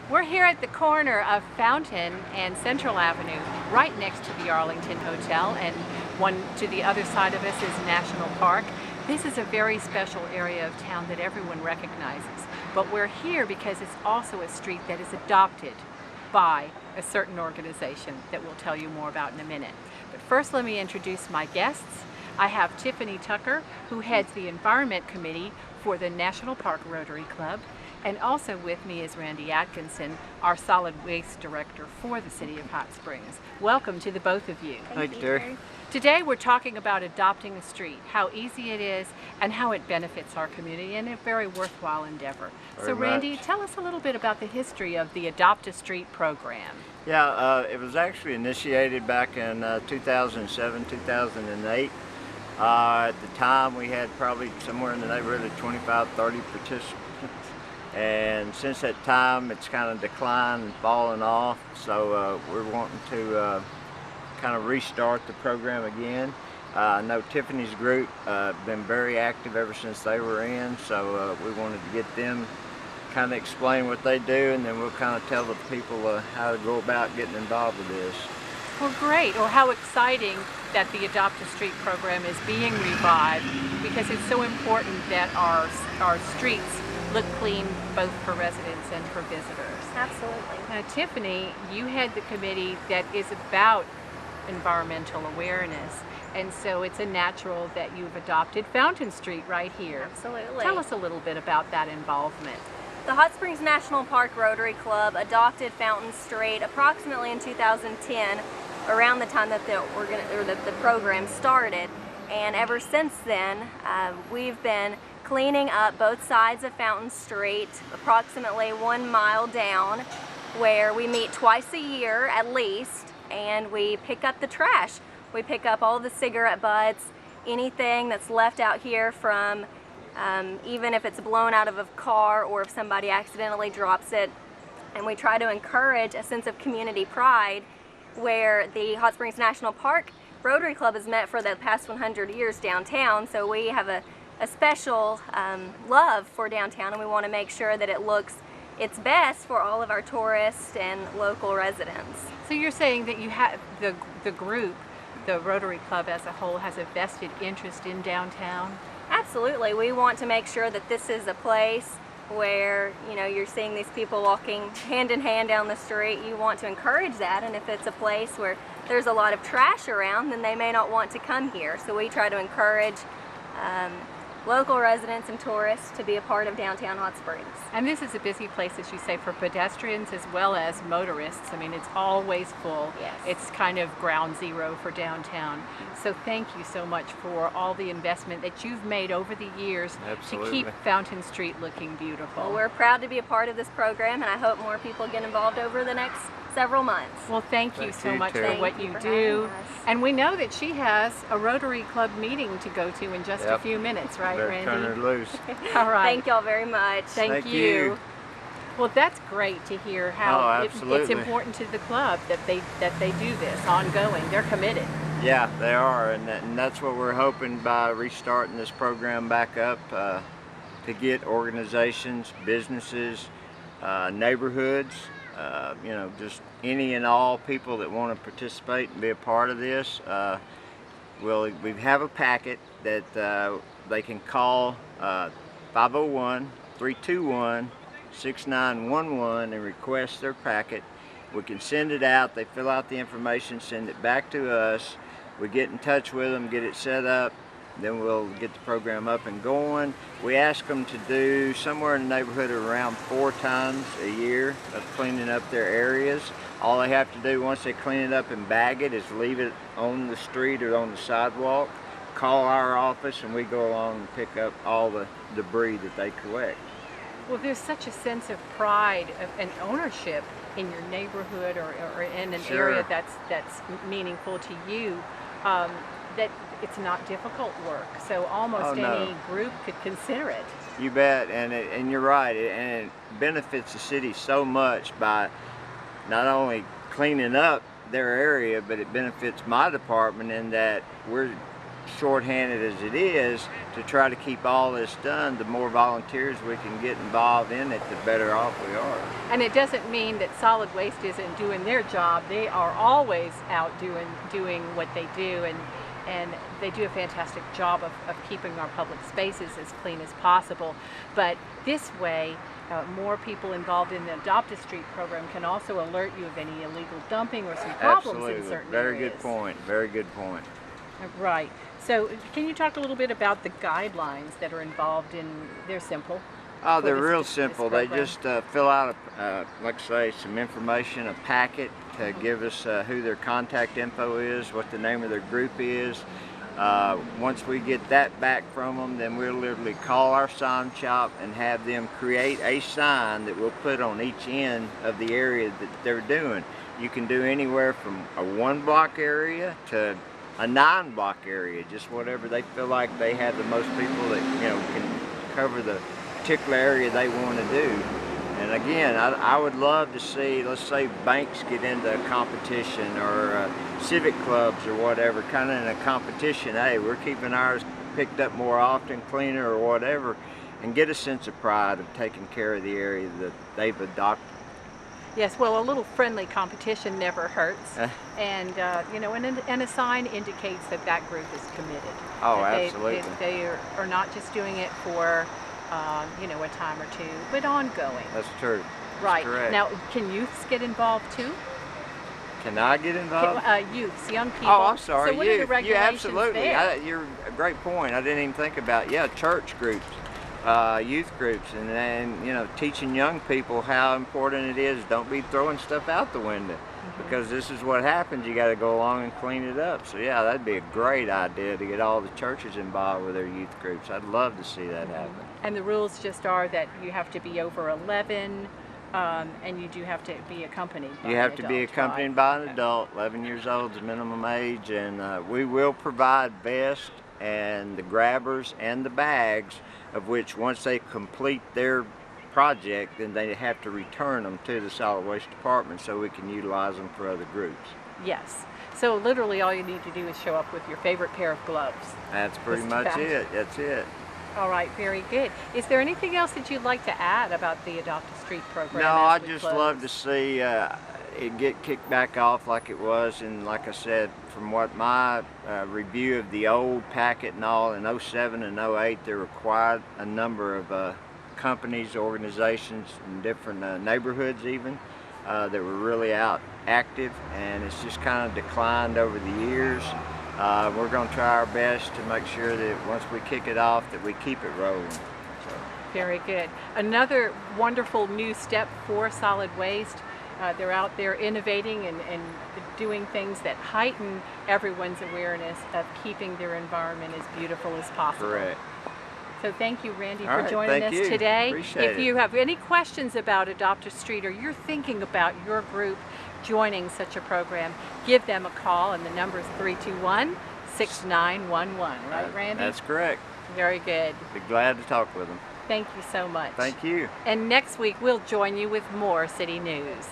We're here at the corner of Fountain and Central Avenue, right next to the Arlington Hotel, and one to the other side of us is National Park. This is a very special area of town that everyone recognizes, but we're here because it's also a street that is adopted by a certain organization that we'll tell you more about in a minute. But first, let me introduce my guests. I have Tiffany Tucker, who heads the Environment Committee for the National Park Rotary Club, and also with me is Randy Atkinson, our Solid Waste Director for the City of Hot Springs. Welcome to the both of you. Thank you, Terry. Today we're talking about adopting a street, how easy it is, and how it benefits our community, and a very worthwhile endeavor. So Randy, tell us a little bit about the history of the Adopt a Street program. Yeah, it was actually initiated back in 2007, 2008. At the time we had probably somewhere in the neighborhood of 25, 30 participants. And since that time it's kind of declined and fallen off, so we're wanting to kind of restart the program again. I know Tiffany's group been very active ever since they were in, so we wanted to get them kind of explain what they do, and then we'll kind of tell the people how to go about getting involved with this. Well, great. Or how exciting that the Adopt a Street program is being revived, because it's so important that our streets look clean both for residents and for visitors. Absolutely. Now, Tiffany, you head the committee that is about environmental awareness, and so it's a natural that you've adopted Fountain Street right here. Absolutely. Tell us a little bit about that involvement. The Hot Springs National Park Rotary Club adopted Fountain Street approximately in 2010, around the time that the program started, and ever since then we've been cleaning up both sides of Fountain Street, approximately 1 mile down, where we meet twice a year at least, and we pick up the trash. We pick up all the cigarette butts, anything that's left out here from even if it's blown out of a car or if somebody accidentally drops it, and we try to encourage a sense of community pride where the Hot Springs National Park Rotary Club has met for the past 100 years downtown, so we have a special love for downtown, and we want to make sure that it looks its best for all of our tourists and local residents. So you're saying that you have the group, the Rotary Club as a whole, has a vested interest in downtown? Absolutely. We want to make sure that this is a place where, you know, you're seeing these people walking hand in hand down the street. You want to encourage that, and if it's a place where there's a lot of trash around, then they may not want to come here. So we try to encourage local residents and tourists to be a part of downtown Hot Springs. And this is a busy place, as you say, for pedestrians as well as motorists. I mean, it's always full. Yes. It's kind of ground zero for downtown. So thank you so much for all the investment that you've made over the years to keep Fountain Street looking beautiful. Well, we're proud to be a part of this program, and I hope more people get involved over the next several months. Well, thank you so much for what you for do. And we know that she has a Rotary Club meeting to go to in just a few minutes, right, Randy? Turn her loose. All right. Thank y'all very much. Thank you. Well, that's great to hear how it's important to the club that they do this ongoing. They're committed. Yeah, they are, and that's what we're hoping by restarting this program back up, to get organizations, businesses, neighborhoods, you know, just any and all people that want to participate and be a part of this. We have a packet that they can call 501-321-6911 and request their packet. We can send it out, they fill out the information, send it back to us. We get in touch with them, get it set up, then we'll get the program up and going. We ask them to do somewhere in the neighborhood of around 4 times a year of cleaning up their areas. All they have to do once they clean it up and bag it is leave it on the street or on the sidewalk, call our office, and we go along and pick up all the debris that they collect. Well, there's such a sense of pride and ownership in your neighborhood or in an area that's meaningful to you, that it's not difficult work. So almost any group could consider it. You bet, and you're right, and it benefits the city so much by not only cleaning up their area, but it benefits my department in that we're shorthanded as it is, to try to keep all this done, the more volunteers we can get involved in it, the better off we are. And it doesn't mean that solid waste isn't doing their job. They are always out doing what they do, and they do a fantastic job of keeping our public spaces as clean as possible. But this way, more people involved in the Adopt a Street program can also alert you of any illegal dumping or some problems Absolutely. in certain Very areas. good point. Very good point. Right. So can you talk a little bit about the guidelines that are involved in, they're simple. Oh, for they're this- real this simple. They program? just fill out, like I say, some information, a packet to give us who their contact info is, what the name of their group is. Once we get that back from them, then we'll literally call our sign shop and have them create a sign that we'll put on each end of the area that they're doing. You can do anywhere from a 1-block area to a 9-block area, just whatever they feel like they have the most people that can cover the particular area they want to do. And again, I would love to see, let's say banks get into a competition, or civic clubs or whatever, kind of in a competition. Hey, we're keeping ours picked up more often, cleaner or whatever, and get a sense of pride of taking care of the area that they've adopted. Yes, well, a little friendly competition never hurts, and and a sign indicates that that group is committed. Oh, That absolutely. They are not just doing it for a time or two, but ongoing. That's true. Right. That's correct. Now, can youths get involved too? Can I get involved? Youths, young people. Oh, I'm sorry. So what are the regulations absolutely. there? You're a great point. I didn't even think about. Yeah, church groups, youth groups, and then teaching young people how important it is. Don't be throwing stuff out the window, because this is what happens. You got to go along and clean it up. So yeah, that'd be a great idea to get all the churches involved with their youth groups. I'd love to see that happen. And the rules just are that you have to be over 11, and you do have to be accompanied by You have an to be adult, accompanied right? by an Okay. adult. 11 years old is the minimum age, and we will provide vests and the grabbers and the bags, of which once they complete their project, then they have to return them to the solid waste department so we can utilize them for other groups. Yes. So literally all you need to do is show up with your favorite pair of gloves. That's pretty Just much about. it. That's it. All right, very good. Is there anything else that you'd like to add about the Adopt a Street program? No, as I'd we just close? love to see it get kicked back off like it was. And like I said, from what my review of the old packet and all, in 07 and 08, there were quite a number of companies, organizations in different neighborhoods even, that were really out active, and it's just kind of declined over the years. We're going to try our best to make sure that once we kick it off, that we keep it rolling. So. Very good. Another wonderful new step for solid waste. They're out there innovating and doing things that heighten everyone's awareness of keeping their environment as beautiful as possible. Correct. So thank you, Randy, All for right, joining thank us you. today. Appreciate If it. you have any questions about Adopt a Street, or you're thinking about your group joining such a program, give them a call, and the number is 321-6911. Right, Randy? That's correct. Very good. Be glad to talk with them. Thank you so much. Thank you. And next week, we'll join you with more city news.